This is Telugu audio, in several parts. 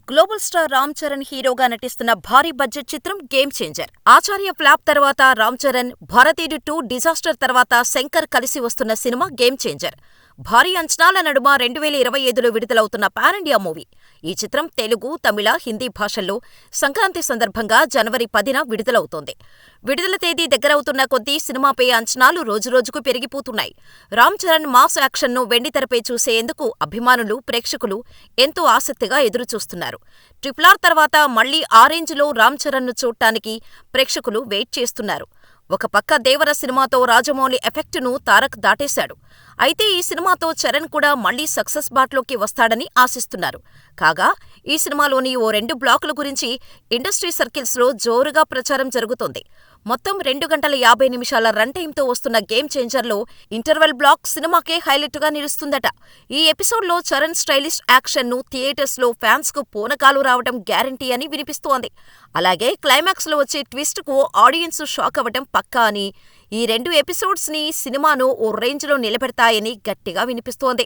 గ్లోబల్ స్టార్ రామ్ చరణ్ హీరోగా నటిస్తున్న భారీ బడ్జెట్ చిత్రం గేమ్ చేంజర్. ఆచార్య ఫ్లాప్ తర్వాత రామ్ చరణ్, భారతీయుడు 2 డిజాస్టర్ తర్వాత శంకర్ కలిసి వస్తున్న సినిమా గేమ్ చేంజర్. భారీ అంచనాల నడుమ 2025లో విడుదలవుతున్న పాన్ ఇండియా మూవీ. ఈ చిత్రం తెలుగు, తమిళ, హిందీ భాషల్లో సంక్రాంతి సందర్భంగా జనవరి 10న విడుదలవుతోంది. విడుదల తేదీ దగ్గరవుతున్న కొద్దీ సినిమాపై అంచనాలు రోజురోజుకు పెరిగిపోతున్నాయి. రామ్ చరణ్ మాస్ యాక్షన్ను వెండితెరపై చూసేందుకు అభిమానులు, ప్రేక్షకులు ఎంతో ఆసక్తిగా ఎదురుచూస్తున్నారు. RRR తర్వాత మళ్లీ ఆ రేంజ్లో రామ్ చరణ్ను చూడ్డానికి ప్రేక్షకులు వెయిట్ చేస్తున్నారు. ఒక పక్క దేవర సినిమాతో రాజమౌళి ఎఫెక్టును తారక్ దాటేశాడు. అయితే ఈ సినిమాతో చరణ్ కూడా మళ్లీ సక్సెస్ బాటలోకి వస్తాడని ఆశిస్తున్నారు. కాగా ఈ సినిమాలోని ఓ 2 బ్లాకుల గురించి ఇండస్ట్రీ సర్కిల్స్లో జోరుగా ప్రచారం జరుగుతోంది. మొత్తం 2 గంటల 50 నిమిషాల రన్ టైంతో వస్తున్న గేమ్ చేంజర్లో ఇంటర్వెల్ బ్లాక్ సినిమాకే హైలైట్గా నిలుస్తుందట. ఈ ఎపిసోడ్లో చరణ్ స్టైలిష్ యాక్షన్ను థియేటర్స్లో ఫ్యాన్స్కు పూనకాలు రావడం గ్యారంటీ అని వినిపిస్తోంది. అలాగే క్లైమాక్స్లో వచ్చే ట్విస్ట్కు ఆడియన్స్ షాక్ అవ్వడం పక్కా అని, ఈ 2 ఎపిసోడ్స్ని సినిమాను ఓ రేంజ్లో నిలబెడతాయని గట్టిగా వినిపిస్తోంది.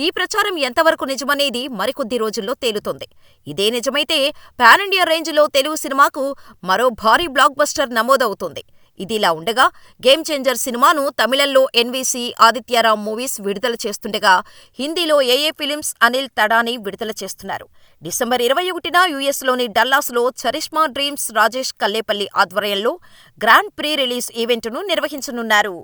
ఈ ప్రచారం ఎంతవరకు నిజమనేది మరికొద్ది రోజుల్లో తేలుతుంది. ఇదే నిజమైతే పాన్ ఇండియా రేంజ్లో తెలుగు సినిమాకు మరో భారీ బ్లాక్ బస్టర్ నమోదవుతుంది. ఇదిలా ఉండగా గేమ్ చేంజర్ సినిమాను తమిళంలో ఎన్వీసీ ఆదిత్యరామ్ మూవీస్ విడుదల చేస్తుండగా, హిందీలో ఏఏ ఫిలిమ్స్ అనిల్ తడాని విడుదల చేస్తున్నారు. డిసెంబర్ 21న యూఎస్లోని డల్లాస్లో చరిష్మా డ్రీమ్స్ రాజేష్ కల్లేపల్లి ఆధ్వర్యంలో గ్రాండ్ ప్రీ రిలీజ్ ఈవెంట్ను నిర్వహించనున్నారు.